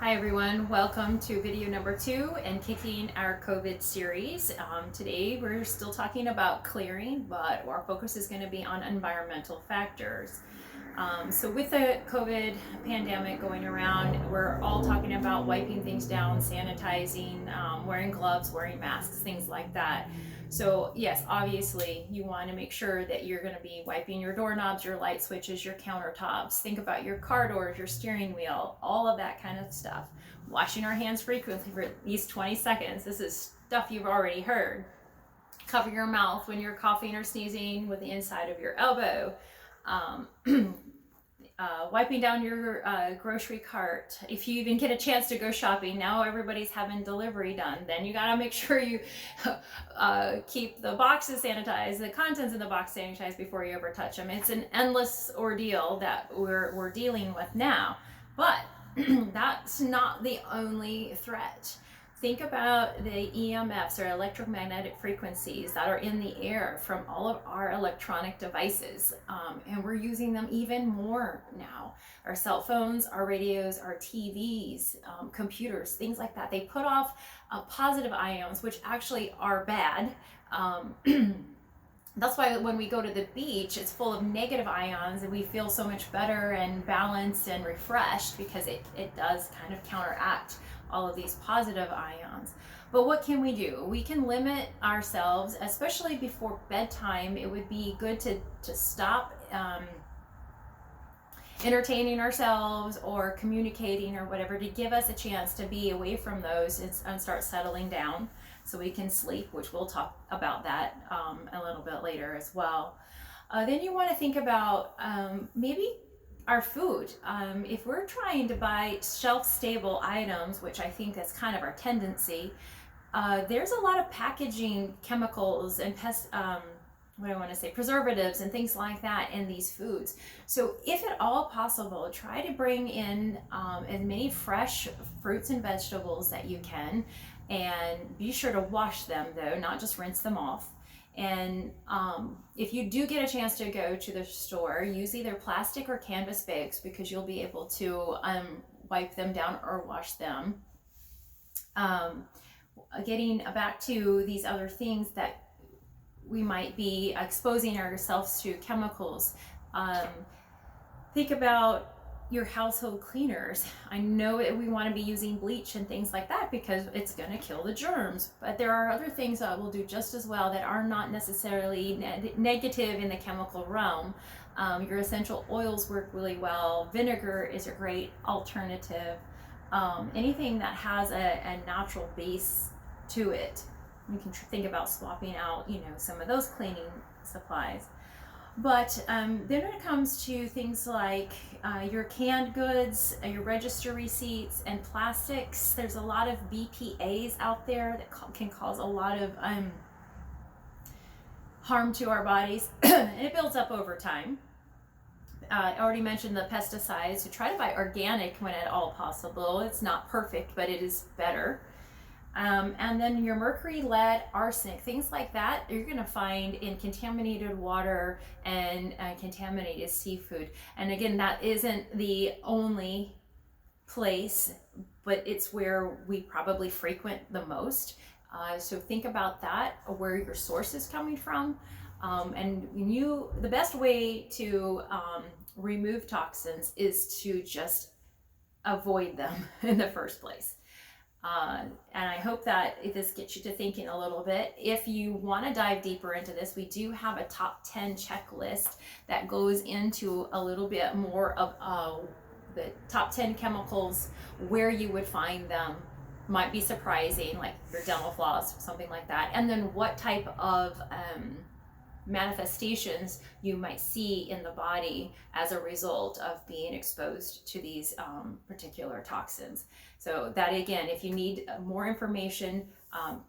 Hi everyone, welcome to video number 2 and kicking our COVID series. Today we're still talking about clearing, but our focus is going to be on environmental factors. So with the COVID pandemic going around, we're all talking about wiping things down, sanitizing, wearing gloves, wearing masks, things like that. So yes, obviously you want to make sure that you're going to be wiping your doorknobs, your light switches, your countertops. Think about your car doors, your steering wheel, all of that kind of stuff. Washing our hands frequently for at least 20 seconds. This is stuff you've already heard. Cover your mouth when you're coughing or sneezing with the inside of your elbow. Wiping down your grocery cart. If you even get a chance to go shopping, now everybody's having delivery done, then you got to make sure you keep the boxes sanitized, the contents in the box sanitized before you ever touch them. It's an endless ordeal that we're dealing with now, but that's not the only threat. Think about the EMFs, or electromagnetic frequencies, that are in the air from all of our electronic devices. And we're using them even more now. Our cell phones, our radios, our TVs, computers, things like that. They put off positive ions, which actually are bad. That's why when we go to the beach, it's full of negative ions and we feel so much better and balanced and refreshed, because it does kind of counteract all of these positive ions. But what can we do? We can limit ourselves, especially before bedtime. It would be good to stop entertaining ourselves or communicating or whatever, to give us a chance to be away from those and start settling down so we can sleep, which we'll talk about that a little bit later as well. Then you want to think about maybe our food. If we're trying to buy shelf-stable items, which I think that's kind of our tendency, there's a lot of packaging chemicals and preservatives and things like that in these foods. So if at all possible, try to bring in as many fresh fruits and vegetables that you can, and be sure to wash them though, not just rinse them off. And if you do get a chance to go to the store, use either plastic or canvas bags, because you'll be able to wipe them down or wash them. Getting back to these other things that we might be exposing ourselves to, chemicals. Think about your household cleaners. I know we want to be using bleach and things like that because it's going to kill the germs, but there are other things that will do just as well that are not necessarily negative in the chemical realm. Your essential oils work really well. Vinegar is a great alternative. Anything that has a natural base to it. You can think about swapping out, some of those cleaning supplies. But then when it comes to things like your canned goods, your register receipts, and plastics, there's a lot of BPAs out there that can cause a lot of harm to our bodies, and it builds up over time. I already mentioned the pesticides, so try to buy organic when at all possible. It's not perfect, but it is better. And then your mercury, lead, arsenic, things like that, you're going to find in contaminated water and contaminated seafood. And again, that isn't the only place, but it's where we probably frequent the most. So think about that, where your source is coming from. And the best way to remove toxins is to just avoid them in the first place. And I hope that this gets you to thinking a little bit. If you want to dive deeper into this, we do have a top 10 checklist that goes into a little bit more of the top 10 chemicals, where you would find them. Might be surprising, like your dental floss or something like that. And then what type of manifestations you might see in the body as a result of being exposed to these particular toxins. So that, again, if you need more information,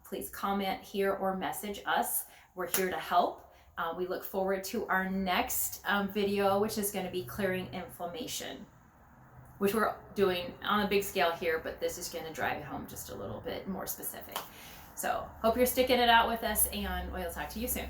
please comment here or message us. We're here to help. We look forward to our next video, which is going to be clearing inflammation, which we're doing on a big scale here, but this is going to drive it home just a little bit more specific. So hope you're sticking it out with us, and we'll talk to you soon.